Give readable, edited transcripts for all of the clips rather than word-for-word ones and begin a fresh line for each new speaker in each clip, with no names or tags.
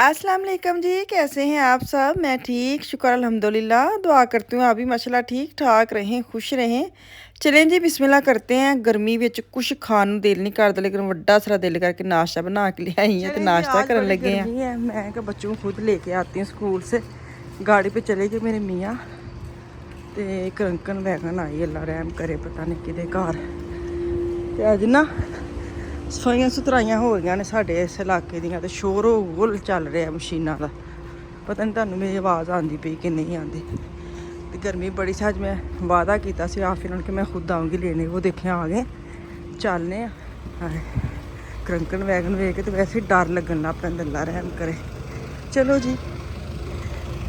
अस्सलाम वालेकुम जी, कैसे हैं आप सब? मैं ठीक, शुक्र अल्हम्दुलिल्लाह। दुआ करती हूँ आप भी माशाल्लाह ठीक ठाक रहें, खुश रहें। चलें जी बिस्मिल्लाह करते हैं। गर्मी विच कुछ खाण ਨੂੰ ਦਿਲ नहीं करदा, लेकिन ਵੱਡਾ ਸਾਰਾ ਦਿਲ ਕਰਕੇ नाश्ता बना के ले आई हैं तो नाश्ता करने लगे हैं। गर्मी है, मैं क्या बच्चों को खुद लेके आती हूँ स्कूल से। गाड़ी पे चले गए मेरे मियाँ ते कंकन वैगन आई, अल्लाह रहम करे, पता नहीं किहदे घर। ते अज ना सफाइयां सुथराइयां हो गई ने साढ़े इस इलाके दियां ते शोर होल चल रहा मशीनां दा। पता नहीं तुहानू मेरी आवाज़ आंदी पई कि नहीं आंदी। ते गर्मी बड़ी सी। अज मैं वादा किया सी आफिर कि मैं खुद आऊँगी लेने, वो देखे आ गए। चलने क्रंकन वैगन वेख के तो वैसे ही डर लगन लग पैंदा, अल्लाह रहम करे। चलो जी,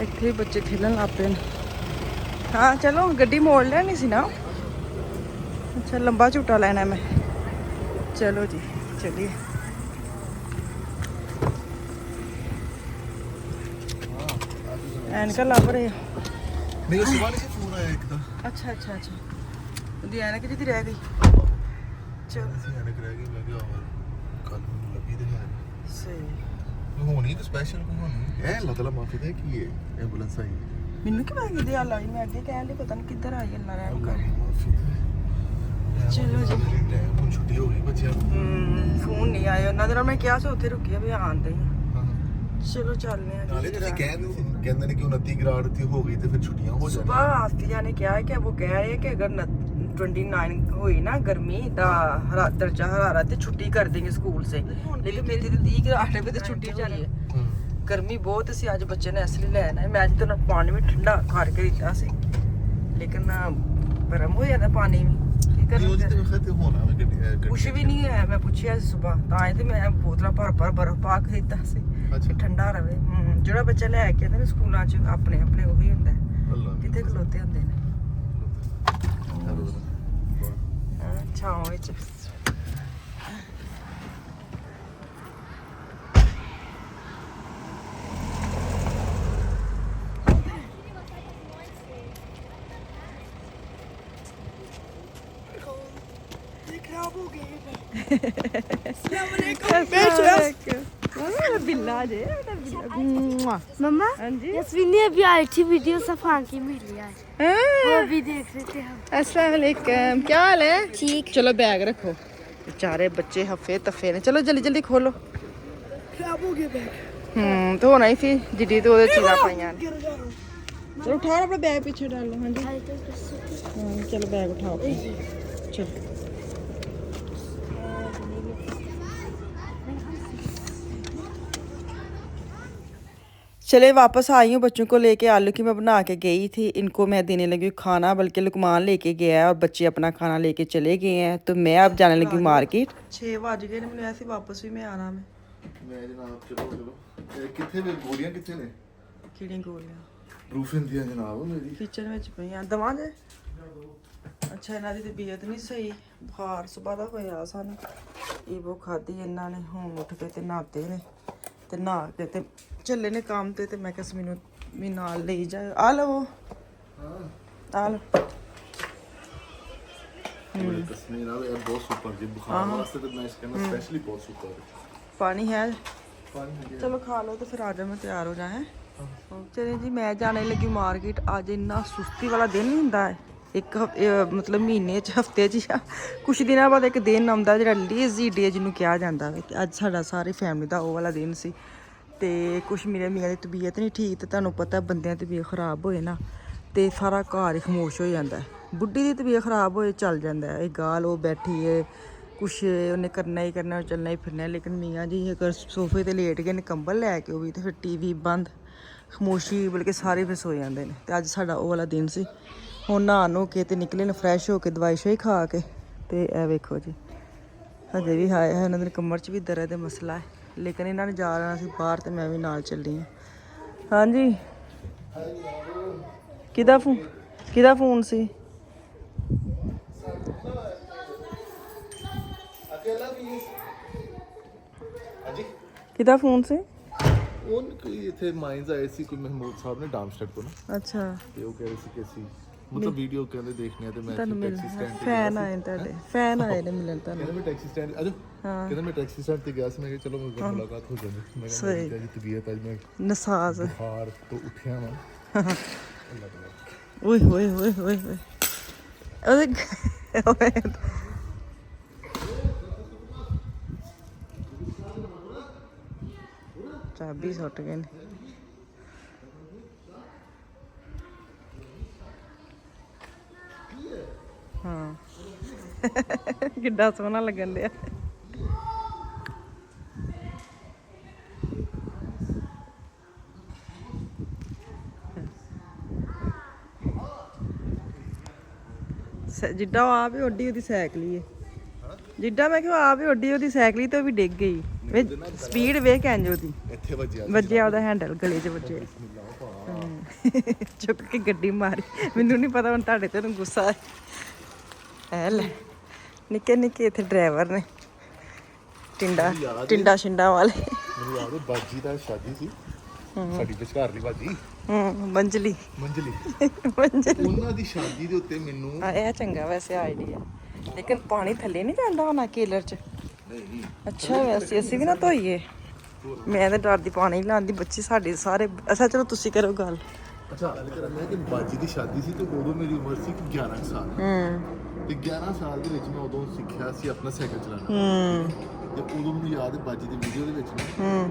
इत्थे ही बच्चे खेलन लग पे। हाँ चलो, गड्डी मोड़ लेनी सी ना। अच्छा, लंबा झूटा लेना मैं। चलो जी चलिए। एनक लभ रहे हो?
नहीं, सुबह से फोन आया एक था।
अच्छा अच्छा अच्छा, ਉਹਦੀ ਐਨਕ ਜਿਹਦੀ ਰਹਿ ਗਈ। ਚਲ
ਅਸੀਂ ਐਨਕ ਰਹਿ ਗਈ, ਮੈਂ ਕਿਹਾ ਹੋਰ ਕੱਲ ਨੂੰ ਲੱਭੀ ਤੇ ਹੈ
ਸਹੀ।
ਹੋਣੀ ਤਾਂ ਸਪੈਸ਼ਲ ਕੋਈ ਹੋਣੀ ਹੈ। ਅੱਲਾਹ ਤਾਲਾ ਮਾਫੀ ਦੇ ਕੀ ਹੈ, ਐਂਬੂਲੈਂਸ ਆਈ
ਮੈਨੂੰ ਕੀ ਪਤਾ ਕਿਹਦੇ ਹਾਲ ਆਈ, ਮੈਂ ਅੱਗੇ ਕਹਿਣ ਲਈ ਪਤਾ ਨਹੀਂ ਕਿੱਧਰ ਆਈ, ਅੱਲਾ ਰਹਿਮ ਕਰ।
ਮਾਫੀ ਦੇ।
ਚਲੋ ਜੀ,
ਹੁਣ ਛੁੱਟੀ ਹੋ ਗਈ ਬੱਚਿਆਂ ਨੂੰ।
ਫੋਨ ਨਹੀਂ ਆਏ ਉਹਨਾਂ ਦੇ ਨਾਲ, ਮੈਂ ਕਿਹਾ ਸੀ ਉੱਥੇ ਰੁਕੀ ਆ ਵੀ ਆਉਂਦੇ ਹੀ।
ਹਾਂ,
ਚਲੋ ਚੱਲਦੇ ਆ।
ਨਾਲੇ ਤੁਸੀਂ ਕਹਿੰਦੇ ਨੇ ਕਿ 29 ਗ੍ਰਾਡ ਤੇ ਹੋ ਗਈ ਤੇ ਫਿਰ ਛੁੱਟੀਆਂ ਹੋ ਜਾਣੀਆਂ।
सुबह आस्तिया ने क्या है कि वो कह रहे हैं कि अगर 29 हुई ना गर्मी दा दर्जा हरारत तो छुट्टी कर देंगे स्कूल से, लेकिन मेरी तो 30 ग्राड पे तो छुट्टी चली है। गर्मी बहुत सी। अज बच्चे ने इसलिए लेना है। मैं अज तो पानी भी ठंडा करके दिता सी, लेकिन गर्म हो जाता पानी भी। कुछ भी नहीं है। मैं पूछिया सुबह तां तो मैं बोतल भर भर बर्फ पा के दिता सी कि ठंडा रवे। ਜਿਹੜਾ ਬੱਚਾ ਲੈ ਕੇ ਆਉਂਦੇ ਨੇ ਸਕੂਲਾਂ 'ਚ ਆਪਣੇ ਆਪਣੇ ਉਹੀ ਹੁੰਦਾ, ਕਿੱਥੇ ਖਲੋਤੇ ਹੁੰਦੇ ਨੇ ਛਾਂ ਵਿੱਚ। खराब हो गए बिल्ला जे
मम्मा
हाँ जी।
यस्मीन ने अभी आई थी वीडियो सफान की मिली है, वो भी देख रहे थे हम।
अस्सलाम वालेकुम, क्या हाल है?
ठीक।
चलो बैग रखो, बेचारे बच्चे हफे तफे ने। चलो जल्दी जल्दी खोलो।
खराब हो गया बैग।
तो होना ही सी जिड्डी तो ओदे चीज़ां पाइयां ने। चलो उठाओ अपना बैग पीछे डालो। हाँ जी हाँ, चलो बैग उठाओ अपना। चलो चले वापस आई हूँ। बच्चों को लेके आलू की मैं बना के गई थी, इनको मैं देने लगी हूँ खाना, बल्कि लुकमान लेके गया है और बच्चे अपना खाना लेके चले गए हैं। तो मैं अब जाने लगी हूँ मार्केट। 6 बज गए मैंने, ऐसे वापस भी मैं आना मैं
जनाब। चलो चलो, कितने वे गोलियां कितने ने?
किड़ी गोलियां
प्रूफ इंदिया जनाब मेरी
किचन में पईयां दवा दे। अच्छा, इन्हां दी तबीयत नहीं सही, बुखार सुबह दा होया सानू। वो खाधी इन्हां ने, हुण उठ के ते नहाते ने ते नहा के ते चले ने काम ते मैं किस मैनू भी नाल ले जाए। आ लो आ लो।
तस्वीर आ यार, बहुत सुपर जी। बुखार वास्ते तो मैं इसके ना स्पेशली बहुत सुपर है।
पानी है?
पानी
चलो खा लो तो फिर आ जाओ, मैं तैयार हो जाए। चले जी, मैं जाने लगी मार्केट। अज इन्ना सुस्ती वाला दिन नहीं होंदा है एक मतलब महीने च, हफ्ते च या कुछ दिनों बाद एक दिन आउंदा जिहड़ा लेजी डे जिन्होंने कहा जाता है। अज साडा सारी फैमिली का वो वाला दिन सी। ते कुछ मेरे मियाँ की तबीयत नहीं ठीक, तो तुहानूं पता बंदियां दी तबीयत खराब होए ना तो सारा घर ही खामोश हो जाता है। बुढ़ी की तबीयत खराब होए चल जाता है, गाल वो बैठी है, कुछ उन्हें करना ही करना, चलना ही फिरना। लेकिन मियाँ जी अगर सोफे ते लेट गए कंबल लैके, वो भी तो फिर TV बंद, खामोशी, बल्कि सारे फिर सो जाते हैं। तो अज साडा वो वाला दिन सी। हुण नहा नो के ते निकले न फ्रैश हो के, दवाई शवाई खा के। तो यह वेखो जी, हजे भी है उन्होंने कमर च भी दर्द का मसला है, लेकिन इन्होंने जाना सी बाहर तो मैं भी नाल चली हाँ। हाँ जी, किदा फोन सी? किदा फोन से?
कोई इथे माइंस आए सी, कोई महमूद साहब ने डामस्टेड को ना।
अच्छा,
ਤੇ ਉਹ ਕਹਿ ਰਹੇ ਸੀ ਕਿ ਅਸੀਂ ਮਤਲਬ ਵੀਡੀਓ ਕਹਿੰਦੇ ਦੇਖਣੇ ਆ ਤੇ ਮੈਂ
ਤੁਹਾਨੂੰ ਮਿਲ
ਟੈਕਸੀ ਸਟੈਂਡ ਤੇ
ਫੈਨ ਆਏ ਤੁਹਾਡੇ ਫੈਨ ਆਏ ਨੇ ਮਿਲਣ ਤੁਹਾਨੂੰ
ਕਹਿੰਦਾ ਮੈਂ ਟੈਕਸੀ ਸਟੈਂਡ ਆਜੋ ਕਹਿੰਦਾ ਮੈਂ ਟੈਕਸੀ ਸਟੈਂਡ ਤੇ ਗਿਆ ਸੀ ਮੈਂ ਕਿਹਾ ਚਲੋ ਮੇਰੇ ਨਾਲ ਮੁਲਾਕਾਤ ਹੋ ਜਾਂਦੀ ਮੈਂ ਕਿਹਾ ਮੇਰੀ ਤਾਂ ਜੀ ਤਬੀਅਤ ਅੱਜ ਮੈਂ
ਨਸਾਜ਼
ਬੁਖਾਰ ਤੋਂ ਉੱਠਿਆ ਵਾਂ
ਓਏ ਹੋਏ ਹੋਏ ਹੋਏ ਹੋਏ ਉਹਦੇ ਚਾਬੀ ਸੁੱਟ ਗਏ ਨੇ ਹਾਂ ਕਿੱਡਾ ਸੋਹਣਾ ਲੱਗਣ ਡਿਆ ਜਿੱਡਾ ਆ ਵੀ ਉੱਡੀ ਉਹਦੀ ਸਾਈਕਲ ਹੀ ਹੈ ਜਿੱਡਾ ਮੈਂ ਕਿਹਾ ਆ ਵੀ ਉੱਡੀ ਉਹਦੀ ਸਾਈਕਲ ਹੀ ਤੇ ਉਹ ਵੀ ਡਿੱਗ ਗਈ ਸਪੀਡ ਵੇਖ ਇੰਜ ਉਹਦੀ
ਇੱਥੇ
ਵੱਜਿਆ ਉਹਦਾ ਹੈਂਡਲ ਗਲੇ 'ਚ ਵੱਜਿਆ ਚੁੱਕ ਕੇ ਗੱਡੀ ਮਾਰੀ ਮੈਨੂੰ ਨਹੀਂ ਪਤਾ ਹੁਣ ਤੁਹਾਡੇ ਤੇ ਗੁੱਸਾ ਹੈ ਐ ਲੈ ਨਿੱਕੇ ਨਿੱਕੇ ਇੱਥੇ ਡਰਾਈਵਰ ਨੇ ਟਿੰਡਾ ਛਿੰਡਾ ਵਾਲੇ
ਮੈਨੂੰ ਯਾਦ ਹੈ ਬਾਜੀ ਦਾ ਸ਼ਾਦੀ ਸੀ ਸਾਡੀ ਵਿਚਕਾਰਲੀ ਬਾਜੀ
ਮੰਜਲੀ
ਉਹਨਾਂ ਦੀ ਸ਼ਾਦੀ ਦੇ ਉੱਤੇ ਮੈਨੂੰ
ਇਹ ਚੰਗਾ ਵੈਸੇ ਆਈਡੀਆ ਲੇਕਿਨ ਪਾਣੀ ਥੱਲੇ ਨਹੀਂ ਜਾਂਦਾ ਹੋਣਾ ਕੇਲਰ 'ਚ
ਨਹੀਂ
ਅੱਛਾ ਵੈਸੇ ਅਸੀਂ ਵੀ ਨਾ ਧੋਈਏ ਮੈਂ ਤਾਂ ਡਰਦੀ ਪਾਣੀ ਲਾਉਂਦੀ ਬੱਚੇ ਸਾਡੇ ਸਾਰੇ ਅੱਛਾ ਚਲੋ ਤੁਸੀਂ ਕਰੋ ਗੱਲ
ਅੱਛਾ ਗੱਲ ਕਰਾਂ ਮੈਂ ਕਿ ਬਾਜੀ ਦੀ ਸ਼ਾਦੀ ਸੀ ਤੇ ਉਦੋਂ ਮੇਰੀ ਉਮਰ ਸੀ 11 ਸਾਲ ਤੇ 11 ਸਾਲ ਦੇ ਵਿੱਚ ਮੈਂ ਉਦੋਂ ਸਿੱਖਿਆ ਸੀ ਆਪਣਾ ਸਾਈਕਲ ਚਲਾਉਣਾ ਤੇ ਉਦੋਂ ਮੈਨੂੰ ਯਾਦ ਹੈ ਬਾਜੀ ਦੀ ਵੀਡੀਓ ਦੇ ਵਿੱਚ ਨਾ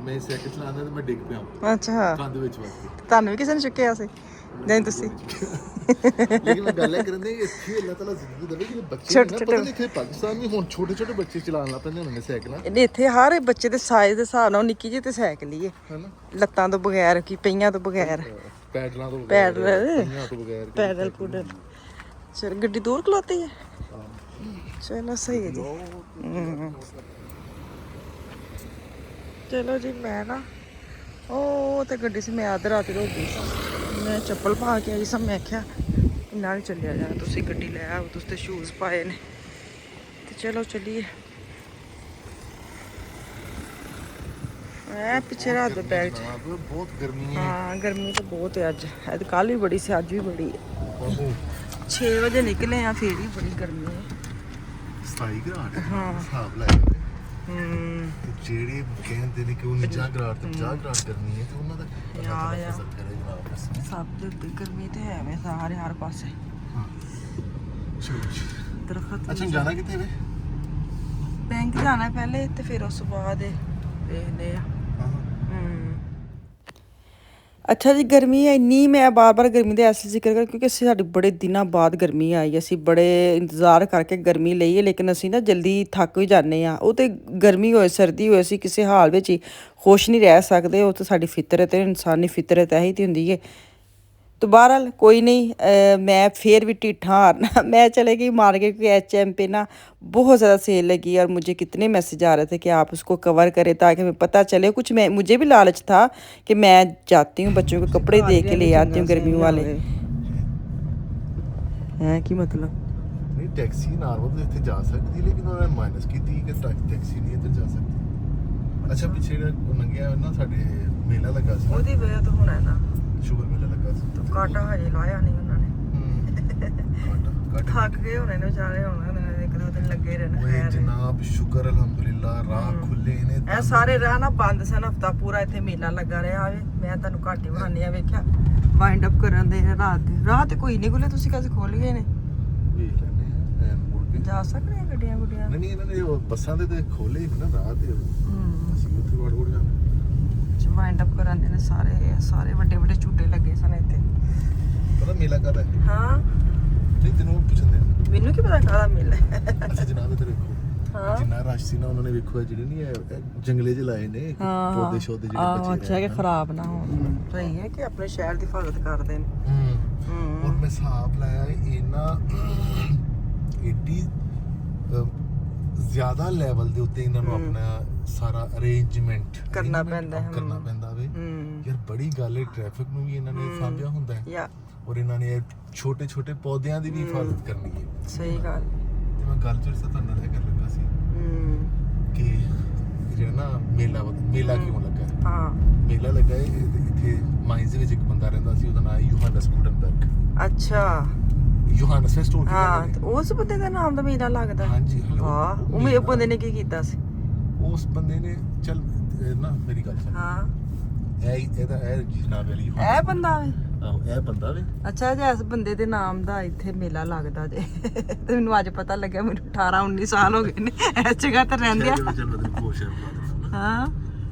ਮੈਂ ਸਾਈਕਲ ਚਲਾਉਂਦਾ ਤੇ ਮੈਂ ਡਿੱਗ ਪਿਆ
ਅੱਛਾ
ਕੰਧ ਵਿੱਚ ਵੱਜ ਕੇ
ਤੁਹਾਨੂੰ ਵੀ ਕਿਸੇ ਨੇ ਚੁੱਕਿਆ ਸੀ ਨਹੀਂ ਤੁਸੀਂ
ਲੇਕਿਨ ਮੈਂ ਗੱਲ ਇਹ ਕਰਨ ਦੇ ਇੱਥੇ ਅੱਲਾਹ ਤਾਲਾ ਜ਼ਿੰਦਗੀ ਦੇਵੇ ਕਿ ਬੱਚੇ ਨਾ ਪਤਾ ਨਹੀਂ ਕਿ ਪਾਕਿਸਤਾਨ ਵੀ ਹੁਣ ਛੋਟੇ ਛੋਟੇ ਬੱਚੇ ਚਲਾਉਣ ਲੱਗ ਪੈਂਦੇ ਹੁੰਦੇ ਨੇ ਸਾਈਕਲਾਂ
ਇਹਨੇ ਇੱਥੇ ਹਰ ਬੱਚੇ ਦੇ ਸਾਈਜ਼ ਦੇ ਹਿਸਾਬ ਨਾਲ ਨਿੱਕੀ ਜਿਹੀ ਤੇ ਸਾਈਕਲ ਹੀ ਹੈ
ਹੈਨਾ
ਲੱਤਾਂ ਤੋਂ ਬਗੈਰ ਕੀ ਪਈਆਂ ਤੋਂ ਬਗੈਰ
ਪੈਡਲਾਂ ਤੋਂ ਬਗੈਰ ਪਈਆਂ ਤੋਂ ਬਗੈਰ
ਪੈਡਲ ਪੂਡਲ ਚਲ ਗੱਡੀ ਦੂਰ ਖਲੋਤੀ ਹੈ ਚਲੋ ਸਹੀ ਹੈ ਜੀ ਚਲੋ ਜੀ ਮੈਂ ਨਾ ਉਹ ਤੇ ਗੱਡੀ ਸੀ ਮੈਂ ਅੱਧ ਰਾਤ ਰੋ ਗਈ ਮੈਂ ਚੱਪਲ ਪਾ ਕੇ ਆਈ ਸਾਂ ਮੈਂ ਆਖਿਆ ਨਾਲ ਚੱਲਿਆ ਜਾਣਾ ਤੁਸੀਂ ਗੱਡੀ ਲੈ ਆਓ ਤੁਸੀਂ ਤੇ ਸ਼ੂਜ਼ ਪਾਏ ਨੇ ਤੇ ਚਲੋ ਚੱਲੀਏ ਐ ਪਿੱਛੇ ਰਾਤ ਦਾ ਬੈਗ
ਬਹੁਤ ਗਰਮੀ ਹੈ
ਹਾਂ ਗਰਮੀ ਤਾਂ ਬਹੁਤ ਹੈ ਅੱਜ ਕੱਲ ਵੀ ਬੜੀ ਸੀ ਅੱਜ ਵੀ ਬੜੀ ਹੈ 6 ਵਜੇ ਨਿਕਲੇ ਆ ਫੇਰ ਵੀ ਬੜੀ ਗਰਮੀ ਹੈ
27 ਗ੍ਰਾਡ ਹਾਂ ਹਿਸਾਬ ਲਾਇਆ
ਤੇ
ਜਿਹੜੇ ਕਹਿੰਦੇ ਨੇ ਕਿ 49 ਗ੍ਰਾਡ ਤੇ 50 ਗ੍ਰਾਡ ਗਰਮੀ ਹੈ ਤੇ ਉਹਨਾਂ ਦਾ ਅਸਰ ਕਰੇ ਜਨਾਬ
ਸਭ ਦੇ ਉੱਤੇ ਗਰਮੀ ਤੇ ਹੈ ਵੇ ਸਾਰੇ ਹਰ ਪਾਸੇ ਦਰਖਤ
ਅੱਛਾ ਜਾਣਾ ਕਿੱਥੇ ਵੇ
ਬੈਂਕ ਜਾਣਾ ਪਹਿਲੇ ਤੇ ਫਿਰ ਉਸ ਤੋਂ ਬਾਅਦ ਦੇਖਦੇ ਆ ਅੱਛਾ ਜੀ ਗਰਮੀ ਹੈ ਇੰਨੀ ਮੈਂ ਬਾਰ-ਬਾਰ ਗਰਮੀ ਦੇ ਐਸੇ ਜ਼ਿਕਰ ਕਰ ਕਿਉਂਕਿ ਅਸੀਂ ਸਾਡੇ ਬੜੇ ਦਿਨਾਂ ਬਾਅਦ ਗਰਮੀ ਆਈ ਅਸੀਂ ਬੜੇ ਇੰਤਜ਼ਾਰ ਕਰਕੇ ਗਰਮੀ ਲਈ ਹੈ ਲੇਕਿਨ ਅਸੀਂ ਨਾ ਜਲਦੀ ਥੱਕ ਵੀ ਜਾਂਦੇ ਆ ਉਹ ਤੇ ਗਰਮੀ ਹੋਏ ਸਰਦੀ ਹੋਏ ਅਸੀਂ ਕਿਸੇ ਹਾਲ ਵਿੱਚ ਹੀ ਖੁਸ਼ ਨਹੀਂ ਰਹਿ ਸਕਦੇ ਉਹ ਤਾਂ ਸਾਡੀ ਫਿਤਰਤ ਹੈ ਇਨਸਾਨੀ ਫਿਤਰਤ ਇਹੀ ਤੇ ਹੁੰਦੀ ਹੈ तो बहरहाल कोई नहीं मैं फिर भी टिट्ठा हारना मैं चले गई मार्केट के HM पे ना बहुत ज़्यादा सेल लगी और मुझे कितने मैसेज आ रहे थे कि आप उसको कवर करें ताकि हमें पता चले कुछ मैं मुझे भी लालच था कि मैं जाती हूँ बच्चों को कपड़े दे के ले आती हूँ गर्मियों वाले हैं कि मतलब
नहीं टैक्सी नॉर्मल तो इतने जा सकती लेकिन उन्होंने माइनस की थी कि टैक्सी नहीं इधर जा सकती अच्छा पीछे लंघिया ना साडे मेला लगा सी
ओदी वजह तो होना है ना
शुगर मेला लगा सी
तो काटा हजे लाया नहीं उन्होंने थक गए होने ने बेचारे होने एक दो दिन लगे रहने
ओए जनाब शुक्र अल्हम्दुलिल्लाह राह खुले ने
ਇਹ ਸਾਰੇ ਰਾਹ ਨਾ ਬੰਦ ਸਨ ਹਫਤਾ ਪੂਰਾ ਇੱਥੇ ਮੇਲਾ ਲੱਗਾ ਰਿਹਾ ਵੇ ਮੈਂ ਤੁਹਾਨੂੰ ਘੱਟ ਹੀ ਬਣਾਉਂਦੀ ਆ ਵੇਖਿਆ ਵਾਈਂਡ ਅਪ ਕਰਨ ਦੇ ਰਾਤ ਤੇ ਕੋਈ ਨਹੀਂ ਖੁੱਲੇ ਤੁਸੀਂ ਕਦੇ ਖੋਲ ਗਏ ਨੇ
ਵੇਖ ਲੈਣੇ ਐਨ ਮੁੜ ਕੇ
ਜਾ ਸਕਦੇ ਆ ਗੱਡੀਆਂ ਗੁੱਡੀਆਂ
ਨਹੀਂ ਇਹਨਾਂ ਨੇ ਉਹ ਬੱਸਾਂ ਦੇ ਤੇ ਖੋਲੇ ਨਾ ਰਾਹ ਤੇ ਅਸੀਂ ਉੱਥੇ ਵੜ ਜਾਂਦੇ
ਵਾਈਂਡ ਅਪ ਕਰਨ ਦੇ ਨੇ ਸਾਰੇ ਵੱਡੇ ਵੱਡੇ ਝੂਟੇ ਲੱਗੇ ਸਨ ਇੱਥੇ
ਪਤਾ ਮੇਲਾ ਕਾਹਦਾ ਹੈ
ਹਾਂ
ਨਹੀਂ ਤੈਨੂੰ ਪੁੱਛਦੇ ਆ
ਮੈਨੂੰ ਕੀ ਪਤਾ ਕਾਹਦਾ ਮੇਲਾ
ਅੱਛਾ ਜਨਾਬ ਇੱਧਰ ਵੇਖੋ
ਹਾਂ
ਜਿੰਨਾ ਰਸ਼ ਸੀ ਨਾ ਉਹਨਾਂ ਨੇ ਵੇਖੋ ਜਿਹੜੇ ਨਹੀਂ ਜੰਗਲੇ 'ਚ ਲਾਏ ਨੇ ਪੌਦੇ ਸ਼ੋਦੇ ਜਿਹੜੇ ਬੱਚੇ
ਅੱਛਾ ਕਿ ਖਰਾਬ ਨਾ ਹੋਣ ਸਹੀ ਹੈ ਕਿ ਆਪਣੇ ਸ਼ਹਿਰ ਦੀ ਹਿਫਾਜ਼ਤ ਕਰਦੇ ਨੇ
ਔਰ ਮੈਂ ਹਿਸਾਬ ਲਾਇਆ ਇਹਨਾਂ ਏਡੀ ਜ਼ਿਆਦਾ ਲੈਵਲ ਦੇ ਉੱਤੇ ਇਹਨਾਂ ਨੂੰ ਆਪਣਾ ਸਾਰਾ ਅਰੇਂਜਮੈਂਟ
ਕਰਨਾ ਪੈਂਦਾ ਹੈ
ਵੇ ਯਾਰ ਬੜੀ ਗੱਲ ਹੈ ਟ੍ਰੈਫਿਕ ਨੂੰ ਵੀ ਇਹਨਾਂ ਨੇ ਸਾਂਭਿਆ ਹੁੰਦਾ ਹੈ
ਯਾ
ਔਰ ਇਹਨਾਂ ਨੇ ਛੋਟੇ ਛੋਟੇ ਪੌਦਿਆਂ ਦੀ ਵੀ ਹਿਫਾਜ਼ਤ ਕਰਨੀ ਹੈ
ਸਹੀ ਗੱਲ
ਤੇ ਮੈਂ ਗੱਲ ਚੋਂ ਤੁਹਾਨੂੰ ਨਾਲ ਇਹ ਕਰ ਲੱਗਾ ਸੀ ਕਿ ਜਿਹੜਾ ਨਾ ਮੇਲਾ ਕਿਉਂ ਲੱਗਾ
ਹਾਂ
ਮੇਲਾ ਲੱਗਾ ਹੈ ਇੱਥੇ ਮਾਈਨਸ ਦੇ ਵਿੱਚ ਇੱਕ ਬੰਦਾ ਰਹਿੰਦਾ ਸੀ, ਉਹਦਾ ਨਾਮ ਯੋਹਾਨਸ ਗੁਟਨਬਰਗ।
ਅੱਛਾ
ਯੋਹਾਨਸ ਫੈਸਟ ਹੋ
ਹਾਂ, ਤੇ ਉਸ ਬੰਦੇ ਦਾ ਨਾਮ ਤਾਂ ਮੇਰਾ ਲੱਗਦਾ।
ਹਾਂਜੀ
ਵਾਹ, ਉਹ ਮੇਰੇ ਬੰਦੇ ਨੇ ਕੀ ਕੀਤਾ ਸੀ?
ਉਸ ਬੰਦੇ ਨੇ ਚੱਲ ਨਾ ਮੇਰੀ ਗੱਲ ਸੁਣ,
ਹਾਂ,
ਇਹਦਾ ਇਹ ਜਨਾਬ ਵਾਲੀ
ਇਹ ਬੰਦਾ ਵੇ।
ਆਹੋ ਇਹ ਬੰਦਾ ਵੇ।
ਅੱਛਾ ਜੀ, ਇਸ ਬੰਦੇ ਦੇ ਨਾਮ ਦਾ ਇੱਥੇ ਮੇਲਾ ਲੱਗਦਾ ਜੇ। ਤੇ ਮੈਨੂੰ ਅੱਜ ਪਤਾ ਲੱਗਿਆ, ਮੈਨੂੰ 18-19 ਸਾਲ ਹੋ ਗਏ ਨੇ ਇਸ ਜਗ੍ਹਾ ਤੇ ਰਹਿੰਦੇ ਆ। ਹਾਂ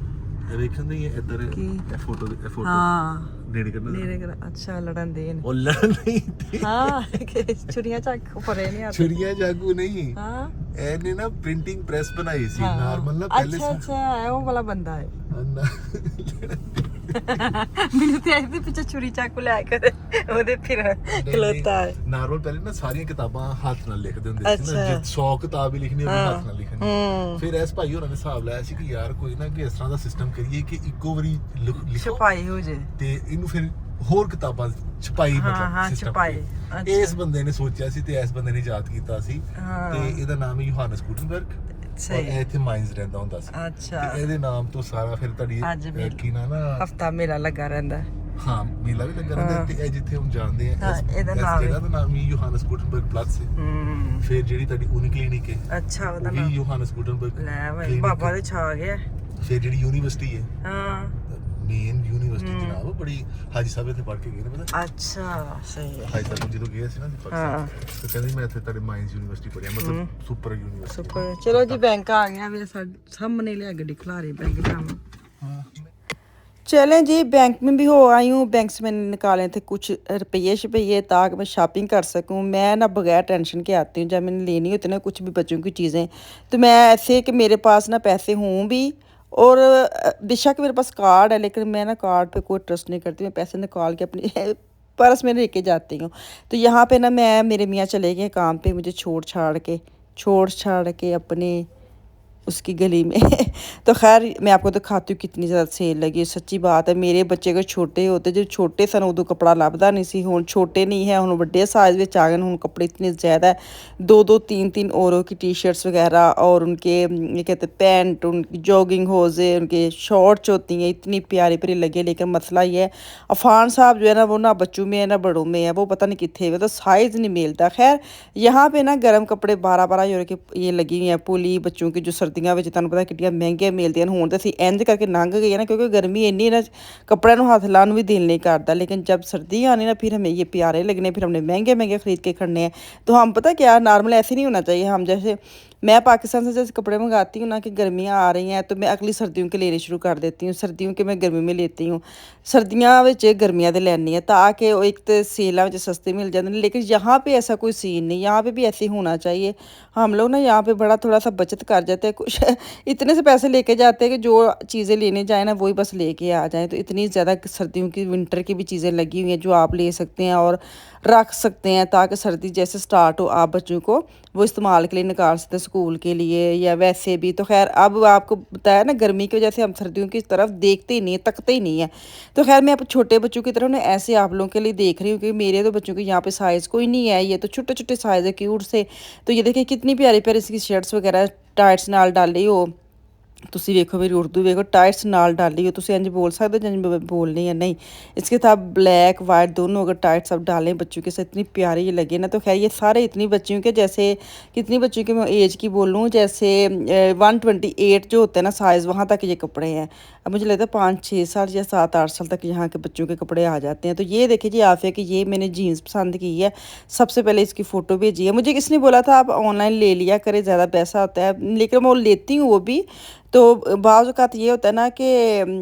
ਇਹ ਵੇਖਣ ਦੀ ਇੱਧਰ
ਕੀ?
ਇਹ ਫੋਟੋ
ਹਾਂ
ਨੇੜੇ ਕਰਨਾ
ਨੇੜੇ ਕਰ। ਅੱਛਾ, ਲੜਨ ਦੇ ਨੇ।
ਉਹ ਲੜਨ ਨਹੀਂ ਤੇ
ਹਾਂ, ਛੁਰੀਆਂ ਚੱਕ ਪਰੇ ਨਹੀਂ ਆਤੇ।
ਛੁਰੀਆਂ ਜਾਗੂ ਨਹੀਂ,
ਹਾਂ
ਇਹਨੇ ਨਾ ਪ੍ਰਿੰਟਿੰਗ ਪ੍ਰੈਸ ਬਣਾਈ ਸੀ
ਹਾਂ।
ਨਾਰਮਲ ਨਾ ਪਹਿਲੇ
ਅੱਛਾ ਅੱਛਾ, ਇਹ ਉਹ ਵਾਲਾ ਬੰਦਾ ਹੈ।
ਨਾ
ਮੈਨੂੰ ਤੇ ਇਹਦੇ ਪਿੱਛੇ ਛੁਰੀ ਚਾਕੂ ਲੈ ਕੇ ਉਹਦੇ ਫਿਰ ਖਲੋਤਾ ਹੈ।
ਨਾਰਮਲ ਪਹਿਲੇ ਨਾ ਸਾਰੀਆਂ ਕਿਤਾਬਾਂ ਹੱਥ ਨਾਲ ਲਿਖਦੇ ਹੁੰਦੇ ਸੀ ਨਾ, ਜੇ 100 ਕਿਤਾਬ ਹੀ ਲਿਖਣੀ ਹੋਵੇ ਹੱਥ ਨਾਲ ਲਿਖਣੀ। ਫਿਰ ਇਸ ਭਾਈ ਹੋਰਾਂ ਨੇ ਹਿਸਾਬ ਲਾਇਆ ਸੀ ਕਿ ਯਾਰ ਕੋਈ ਨਾ ਕਿ ਇਸ ਤਰ੍ਹਾਂ ਦਾ ਸਿਸਟਮ ਕਰੀਏ ਕਿ ਇੱਕੋ ਵਾਰੀ ਲਿਖੋ
ਛਪਾਈ ਹੋ ਜੇ
ਤੇ ਇਹਨੂੰ ਫਿਰ ਹੋਰ ਕਿਤਾਬਾਂ ਛਪਾਈ
ਹਾਂ,
ਮਤਲਬ system
ਛਪਾਈ।
ਤੇ।
ਅੱਛਾ।
ਇਸ ਬੰਦੇ ਨੇ ਸੋਚਿਆ ਸੀ ਤੇ ਇਸ ਬੰਦੇ ਨੇ ਯਾਦ ਕੀਤਾ ਸੀ ਤੇ ਇਹਦਾ ਨਾਮ ਹੈ ਯੋਹਾਨਸ ਗੁਟਨਬਰਗ। ਔਰ ਇਹ ਇੱਥੇ ਮਾਈਨਸ ਰਹਿੰਦਾ ਹੁੰਦਾ ਸੀ।
ਅੱਛਾ,
ਤੇ ਇਹਦੇ ਨਾਮ ਤੋਂ ਸਾਰਾ ਫਿਰ ਤੁਹਾਡੀ
ਅੱਜ ਮੇਲਾ।
ਕੀ ਨਾ
ਹਫਤਾ ਮੇਲਾ ਲੱਗਾ ਰਹਿੰਦਾ।
ਹਾਂ ਮੇਲਾ ਵੀ ਲੱਗਾ ਰਹਿੰਦਾ ਤੇ ਇਹ ਜਿੱਥੇ ਹੁਣ ਜਾਣਦੇ ਆ
ਹਾਂ, ਇਹਦਾ ਨਾਮ
ਜਗ੍ਹਾ ਦਾ ਨਾਮ ਹੀ ਯੋਹਾਨਸ ਗੁਟਨਬਰਗ ਪਲੱਸ ਹੈ। ਫਿਰ ਜਿਹੜੀ ਤੁਹਾਡੀ ਉਨੀ ਕਲੀਨਿਕ ਹੈ
ਅੱਛਾ, ਉਹਦਾ
ਉਹ ਵੀ
ਨਾਮ
ਯੋਹਾਨਸ ਗੁਟਨਬਰਗ
ਲੈ ਭਾਈ,
clinic
ਬਾਬਾ ਦੇ ਛਾ ਗਿਆ।
ਫਿਰ ਜਿਹੜੀ ਯੂਨੀਵਰਸਿਟੀ ਹੈ
ਹਾਂ
ਮੇਨ ਯੂਨੀਵਰਸਿਟੀ ਜਨਾਬ, ਉਹ ਬੜੀ ਹਾਜੀ ਸਾਹਿਬ ਇੱਥੇ ਪੜ੍ਹ ਕੇ ਗਏ ਨੇ ਪਤਾ।
ਅੱਛਾ, ਸਹੀ ਹੈ।
ਹਾਜੀ ਸਾਹਿਬ ਜਦੋਂ ਗਏ ਸੀ ਨਾ ਪਾਕਿਸਤਾਨ, ਤੇ ਕਹਿੰਦੇ ਮੈਂ ਇੱਥੇ ਤੁਹਾਡੇ ਮਾਈਨਸ ਯੂਨੀਵਰਸਿਟੀ ਪੜ੍ਹਿਆ, ਮਤਲਬ ਸੁਪਰ ਯੂਨੀਵਰਸਿਟੀ।
ਸੁਪਰ। ਚਲੋ ਜੀ, ਬੈਂਕ ਆ ਗਿਆ ਵੇ ਸਾਡੇ सामने, ले गड्डी खिला रही बैंक जाम। चलें जी, बैंक में भी हो आई हूँ। बैंक से मैंने निकाले थे कुछ रुपये शुपये ताकि मैं शॉपिंग कर सकूँ। मैं ना बगैर टेंशन के आती हूँ, जब मैंने लेनी होती है ना कुछ भी बच्चों की चीज़ें, तो मैं ऐसे कि मेरे पास ना पैसे हों भी, और बेशक मेरे पास कार्ड है, लेकिन मैं ना कार्ड पे कोई ट्रस्ट नहीं करती। मैं पैसे निकाल के अपनी पर्स में लेके जाती हूँ। तो यहाँ पे ना मैं मेरे मियाँ चले गए काम पे, मुझे छोड़ छाड़ के अपने उसकी गली में। तो खैर मैं आपको दिखाती हूँ कितनी ज़्यादा सेल लगी। सच्ची बात है, मेरे बच्चे अगर छोटे होते, जो छोटे सन उदों कपड़ा लभदा नहीं सी, हुण छोटे नहीं है, हुण वड्डे साइज़ विच आ गए, हुण कपड़े इतने ज़्यादा है। 2-2 3-3 औरों की टी शर्ट्स वगैरह, और उनके ये कहते पैंट, उनकी जॉगिंग होज़े, उनके शॉर्ट्स होती हैं, इतनी प्यारी प्यारी लगे। लेकिन मसला ये है, अफान साहब जो है ना, वो ना बच्चों में है ना बड़ों में है, वो पता नहीं कितने हुए, तो साइज़ नहीं मिलता। खैर यहाँ पे ना गर्म कपड़े 12-12 यूरो के ये लगी हुई हैं, पुली बच्चों की जो सर्दियां ਵਿੱਚ ਤੁਹਾਨੂੰ ਪਤਾ ਕਿੰਨੀਆਂ ਮਹਿੰਗੀਆਂ ਮਿਲਦੀਆਂ ਨੇ। ਹੁਣ ਤਾਂ ਅਸੀਂ ਇੰਜ ਕਰਕੇ ਲੰਘ ਗਏ ਨਾ, क्योंकि गर्मी ਇੰਨੀ ना कपड़े ਨੂੰ हथ लाने भी दिल नहीं करता। लेकिन जब सर्दी आनी ना, फिर हमें ये प्यारे लगने, फिर हमने महंगे महंगे ख़रीद के खड़ने हैं। तो हम पता क्या, नॉर्मल ऐसे नहीं होना चाहिए। हम जैसे मैं पाकिस्तान से जैसे कपड़े मंगाती हूँ ना कि गर्मियाँ आ रही हैं, तो मैं अगली सर्दियों के लेने शुरू कर देती हूँ। सर्दियों के मैं गर्मी में लेती हूँ, सर्दियाँ विच गर्मियाँ दे लैनी है, ताकि एक तो सेलों में सस्ते मिल जाते हैं। लेकिन यहाँ पे ऐसा कोई सीन नहीं, यहाँ पे भी ऐसे ही होना चाहिए। हम लोग ना यहाँ पे बड़ा थोड़ा सा बचत कर जाते हैं, कुछ इतने से पैसे लेके जाते हैं कि जो चीज़ें लेने जाए ना वही बस लेके आ जाएँ। तो इतनी ज़्यादा सर्दियों की, विंटर की भी चीज़ें लगी हुई हैं जो आप ले सकते हैं और रख सकते हैं, ताकि सर्दी जैसे स्टार्ट हो आप बच्चों को वो इस्तेमाल के लिए निकाल सकते हैं, स्कूल के लिए या वैसे भी। तो खैर अब आपको बताया ना, गर्मी की वजह से हम सर्दियों की तरफ देखते ही नहीं है, तकते ही नहीं है। तो खैर मैं अब छोटे बच्चों की तरफ ना ऐसे आप लोगों के लिए देख रही हूँ, कि मेरे तो बच्चों के यहाँ पे साइज़ कोई नहीं है, ये तो छोटे छोटे साइज़ है क्यूट से। तो ये देखिए कितनी प्यारी प्यारी इसकी शर्ट्स वगैरह टाइट्स नाल डाली हो। ਤੁਸੀਂ ਵੇਖੋ ਮੇਰੀ ਉਰਦੂ ਵੇਖੋ, टाइट्स नाल डाली हो। तुम इंज बोल सकते हो जिन बोलनी है नहीं। इसके साथ ब्लैक वाइट दोनों अगर टाइट्स अब डालें बच्चों के साथ, इतनी प्यारी ये लगे ना। तो खैर ये सारे इतनी बच्चियों के, जैसे कितनी बच्चियों की मैं एज की बोलूँ, जैसे 128 जो होते हैं ना साइज़, वहाँ तक ये कपड़े हैं। अब मुझे लगता है 5-6 साल या 7-8 साल तक यहाँ के बच्चों के कपड़े आ जाते हैं। तो ये देखिए जी आफिया कि ये मैंने जीन्स पसंद की है। सबसे पहले इसकी फ़ोटो भेजी है मुझे, किसने बोला था आप ऑनलाइन ले लिया करें, ज़्यादा पैसा होता है। लेकिन मैं लेती हूँ वो भी। तो बाज़ औक़ात ये होता है ना कि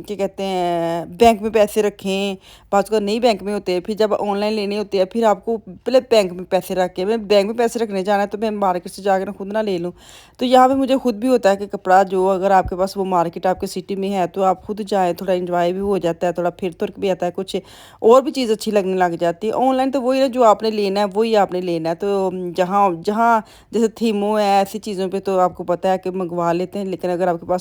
क्या कहते हैं, बैंक में पैसे रखें, बाज़ औक़ात नहीं बैंक में होते, फिर जब ऑनलाइन लेने होते हैं फिर आपको पहले बैंक में पैसे रख के, मैं बैंक में पैसे रखने जाना है तो मैं मार्केट से जाकर खुद ना ले लूँ। तो यहाँ पे मुझे खुद भी होता है कि कपड़ा जो अगर आपके पास वो मार्केट आपके सिटी में है तो आप खुद जाएँ, थोड़ा इंजॉय भी हो जाता है, थोड़ा फिर तुर भी आता है, कुछ और भी चीज़ अच्छी लगने लग जाती है। ऑनलाइन तो वही है, जो आपने लेना है वही आपने लेना है। तो जहाँ जहाँ जैसे थीमो है, ऐसी चीज़ों पर तो आपको पता है कि मंगवा लेते हैं। लेकिन अगर आपके पास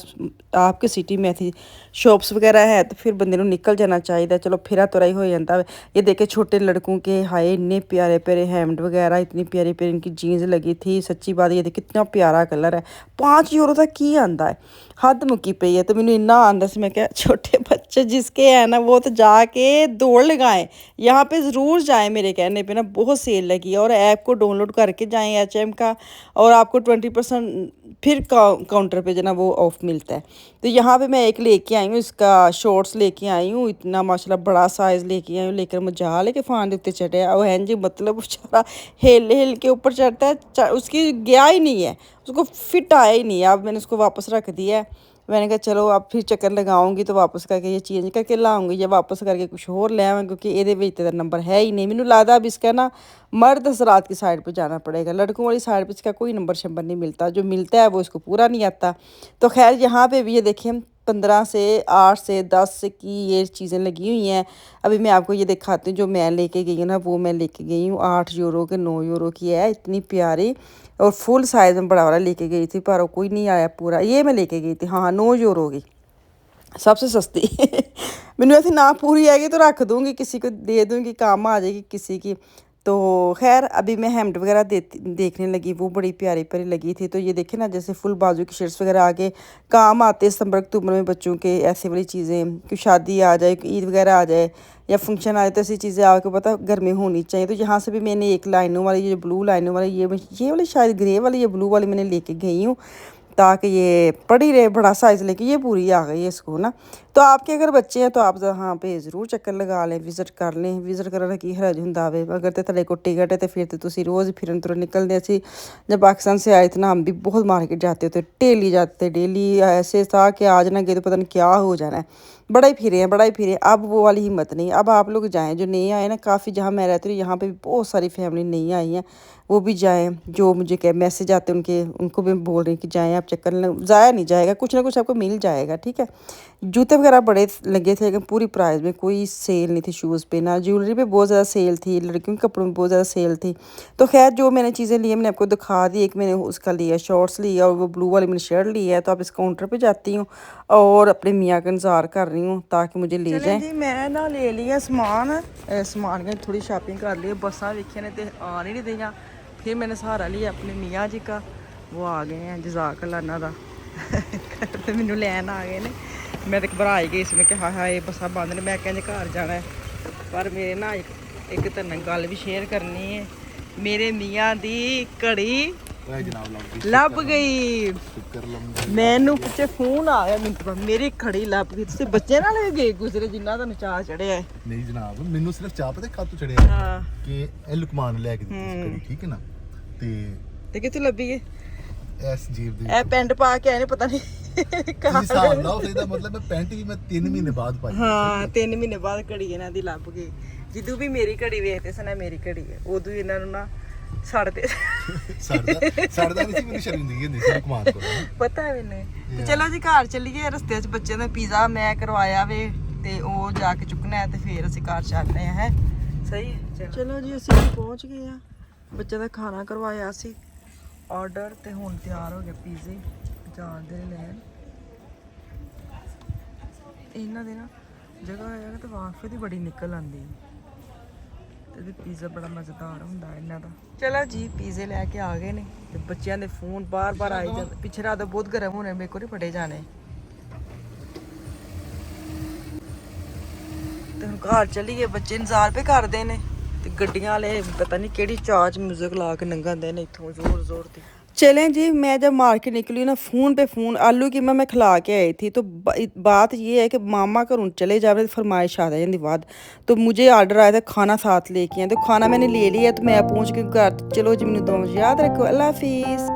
आपके सिटी में ऐसी शॉप्स वगैरह है तो फिर बंदे निकल जाना चाहिए। चलो फिरा तुरा ही हो जाता है। ये देखे छोटे लड़कों के, हाय इन्ने प्यारे प्यारे हैंड वगैरह, इतनी प्यारी प्यारी इनकी जीन्स लगी थी। सच्ची बात ये देखिए कितना प्यारा कलर है। 5 यूरो तक की आंदा है, हद मुक्की पई है। तो मैंने इन्ना आंदा से, मैं क्या छोटे बच्चे बच्चे जिसके हैं ना वो तो जाके दौड़ लगाएं, यहाँ पे ज़रूर जाएं। मेरे कहने पे ना बहुत सेल लगी है, और ऐप को डाउनलोड करके जाएं HM का, और आपको 20% फिर काउंटर पे जो ना वो ऑफ मिलता है। तो यहाँ पे मैं एक लेके आई हूँ, इसका शॉर्ट्स लेके आई हूँ, इतना माशाल्लाह बड़ा साइज़ लेके आई हूँ, लेकर मजा लेके फान उत्ते चढ़े और हैं जी, मतलब बेचारा हिल हिल के ऊपर चढ़ता है, उसकी गया ही नहीं है, उसको फिट आया ही नहीं है। अब मैंने उसको वापस रख दिया है। मैंने कहा चलो अब फिर चक्कर लगाऊंगी तो वापस करके ये चेंज करके लाऊंगी, या वापस करके कुछ और ले आऊँगी, क्योंकि ये तो नंबर है ही नहीं। मैंने लगता अब इसका ना मर्द हजरात की साइड पे जाना पड़ेगा, लड़कों वाली साइड पे इसका कोई नंबर शंबर नहीं मिलता, जो मिलता है वो इसको पूरा नहीं आता। तो खैर यहाँ पे भी ये देखें 15 से 8 से 10 की ये चीज़ें लगी हुई हैं। अभी मैं आपको ये दिखाती हूँ, जो मैं लेके गई हूँ ना वो मैं लेके गई हूँ 8 यूरो के 9 यूरो की है, इतनी प्यारी, और फुल साइज़ में बड़ा वाला लेके गई थी, पर कोई नहीं आया पूरा। ये मैं लेके गई थी, हाँ 9 यूरो की, सबसे सस्ती। मैंने ऐसी ना पूरी आएगी तो रख दूँगी, किसी को दे दूँगी, काम आ जाएगी किसी की। तो खैर अभी मैं हेम्ड वगैरह देखने लगी, वो बड़ी प्यारी प्यारी लगी थी। तो ये देखे ना, जैसे फुल बाजू की शर्ट्स वगैरह आगे काम आते सितंबर अक्टूबर में बच्चों के, ऐसे वाली चीज़ें, कि शादी आ जाए, ईद वगैरह आ जाए या फंक्शन आ जाए, तो ऐसी चीज़ें आके पता घर में होनी चाहिए। तो यहाँ से भी मैंने एक लाइनों वाली, ये ब्लू लाइनों वाली, ये वाली शायद ग्रे वाली, ये ब्लू वाली मैंने लेके गई हूँ, ताकि ये पड़ी रहे, बड़ा साइज़ लेके। ये पूरी आ गई है इसको ना। तो आपके अगर बच्चे हैं तो आप यहाँ पे ज़रूर चक्कर लगा लें, विज़िट कर लें। विज़िट करने की हरज ਹੁੰਦਾ ਵੇ, अगर तो थोड़े को टिकट है तो फिर तो तुसी रोज़ फिरन तुरन निकलते। असी जब पाकिस्तान से आए थे ना, हम भी बहुत मार्केट जाते होते, डेली जाते, डेली ऐसे था कि आज ना गए तो पता नहीं क्या हो जाना है। बड़ा ही फिरे हैं, बड़ा ही फिरे। अब वो वाली हिम्मत नहीं। अब आप लोग जाएँ, जो नहीं आए ना, काफ़ी जहाँ मैं रहती हूँ यहाँ पे भी बहुत सारी फैमिली नहीं आई हैं, वो भी जाएँ। जो मुझे क्या मैसेज आते हैं उनके, उनको भी बोल रही कि जाएँ आप, चक्कर ज़ाया नहीं जाएगा, कुछ ना कुछ आपको मिल जाएगा, ठीक है। जूते वगैरह बड़े लगे थे, लेकिन पूरी प्राइस में कोई सेल नहीं थी शूज़ पे, ना ज्वेलरी पे बहुत ज़्यादा सेल थी, लड़कियों के कपड़ों में बहुत ज़्यादा सेल थी। तो खैर जो मैंने चीज़ें ली मैंने आपको दिखा दी। एक मैंने उसका लिया शॉर्ट्स लिया, और वो ब्लू वाली मैंने शर्ट ली है। तो आप इस काउंटर पे जाती हूँ और अपने मियाँ का इंतज़ार कर रही हूँ ताकि मुझे ले जाए जी। मैं ना ले लिया समान, समान की थोड़ी शॉपिंग कर ली, बसा देखिए ने तो आ नहीं दियाँ। फिर मैंने सहारा लिया अपने मियाँ जी का, वो आ गए हैं, जज़ाक अल्लाह इन्हां दा। तो मैनू लैन आ गए ने। मैं तो घबरा ही गई इसमें कि हाय हाय बसा बंद ने, मैं कहने घर जाना है। पर मेरे ना एक तेरे गल भी शेयर करनी है। मेरे मियाँ दी घड़ी ਲੱਭ ਗਈ। ਮੈਨੂੰ ਪਿੱਛੇ ਫੋਨ ਆ ਗਿਆ ਮਿੰਟ ਬਾਅਦ, ਮੇਰੀ ਘੜੀ ਲੱਭ ਗਈ। ਤੁਸੀਂ ਬੱਚੇ ਨਾਲ ਵੀ ਗਏ ਗੁਜ਼ਰੇ ਜਿਨ੍ਹਾਂ ਦਾ ਚਾਅ ਚੜਿਆ ਹੈ?
ਨਹੀਂ ਜਨਾਬ, ਮੈਨੂੰ ਸਿਰਫ ਚਾਹ ਪਤਾ ਕਾਹਤੋਂ ਚੜਿਆ
ਹਾਂ
ਕਿ ਇਹ ਲੁਕਮਾਨ ਲੈ ਕੇ ਦਿੱਤੀ ਸੀ ਘੜੀ, ਠੀਕ ਹੈ ਨਾ।
ਤੇ ਕਿੱਥੇ ਲੱਭੀ ਏ?
ਇਸ ਜੀਬ ਦੇ
ਇਹ ਪੈਂਟ ਪਾ ਕੇ ਆਏ ਨੇ, ਪਤਾ ਨਹੀਂ
ਹਿਸਾਬ ਲਾਓ। ਇਹਦਾ ਮਤਲਬ ਮੈਂ ਪੈਂਟ ਵੀ ਮੈਂ 3 ਮਹੀਨੇ ਬਾਅਦ ਪਾਈ।
ਹਾਂ 3 ਮਹੀਨੇ ਬਾਅਦ ਘੜੀ ਇਹਨਾਂ ਦੀ ਲੱਭ ਗਈ। ਜਿੱਦੂ ਵੀ ਮੇਰੀ ਘੜੀ ਵੇਖਦੇ ਸਨ, ਮੇਰੀ ਘੜੀ ਹੈ, ਉਦੋਂ ਹੀ ਇਹਨਾਂ ਨੂੰ ਨਾ ਸੜਦੇ
ਸੜਦਾ ਨਹੀਂ ਸੀ, ਮੈਨੂੰ ਸ਼ਰਮਿੰਦਗੀ ਹੁੰਦੀ ਸੀ ਲੁਕਮਾਨ ਕੋਲ,
ਪਤਾ ਹੈ ਮੈਨੂੰ। ਤੇ ਚਲੋ ਜੀ ਘਰ ਚੱਲੀਏ। ਰਸਤੇ 'ਚ ਬੱਚਿਆਂ ਦਾ ਪੀਜ਼ਾ ਮੈਂ ਕਰਵਾਇਆ ਵੇ, ਤੇ ਉਹ ਜਾ ਕੇ ਚੁੱਕਣਾ ਹੈ, ਤੇ ਫਿਰ ਅਸੀਂ ਘਰ ਚੱਲਦੇ ਹਾਂ। ਹੈ ਸਹੀ ਹੈ। ਚਲੋ ਜੀ ਅਸੀਂ ਪਹੁੰਚ ਗਏ ਆ, ਬੱਚਿਆਂ ਦਾ ਖਾਣਾ ਕਰਵਾਇਆ ਸੀ ਆਰਡਰ, ਤੇ ਹੁਣ ਤਿਆਰ ਹੋ ਗਿਆ ਪੀਜ਼ੇ ਜਾਂਦੇ ਲੈਣ। ਇਹਨਾਂ ਦੇ ਨਾ ਜਗ੍ਹਾ ਹੈ ਤੇ ਵਾਕਫੇ ਦੀ ਬੜੀ ਨਿਕਲ ਆਉਂਦੀ, ਤੇ ਪੀਜ਼ਾ ਬੜਾ ਮਜ਼ੇਦਾਰ ਹੁੰਦਾ ਇਹਨਾਂ ਦਾ। ਚਲੋ ਜੀ ਪੀਜ਼ੇ ਲੈ ਕੇ ਆ ਗਏ ਨੇ, ਤੇ ਬੱਚਿਆਂ ਦੇ ਫੋਨ ਬਾਰ-ਬਾਰ ਆਈ ਜਾਂਦੇ, ਪਿੱਛੇ ਰਾਤ ਬਹੁਤ ਗਰਮ ਹੋਣੇ, ਮੇਰੇ ਕੋਲ ਨਹੀਂ ਫੜੇ ਜਾਣੇ। ਤੇ ਹੁਣ ਘਰ ਚੱਲੀਏ, ਬੱਚੇ ਇੰਤਜ਼ਾਰ ਪੇ ਕਰਦੇ ਨੇ, ਤੇ ਗੱਡੀਆਂ ਵਾਲੇ ਪਤਾ नहीं केड़ी चार्ज म्यूजिक ला के लंघाते हैं इतों जोर जोर से। चलें जी, मैं जब मार्केट निकली ना, फ़ोन पे फ़ोन आलू की मैं खिला के आई थी। तो बात ये है कि मामा घरों चले जावे तो फरमाइश आ जाती बाद। तो मुझे आर्डर आया था खाना साथ लेके आए, तो खाना मैंने ले लिया। तो मैं पहुँच के घर, चलो जी मैंने 2 बजे याद रखो। अल्लाह हाफिज़।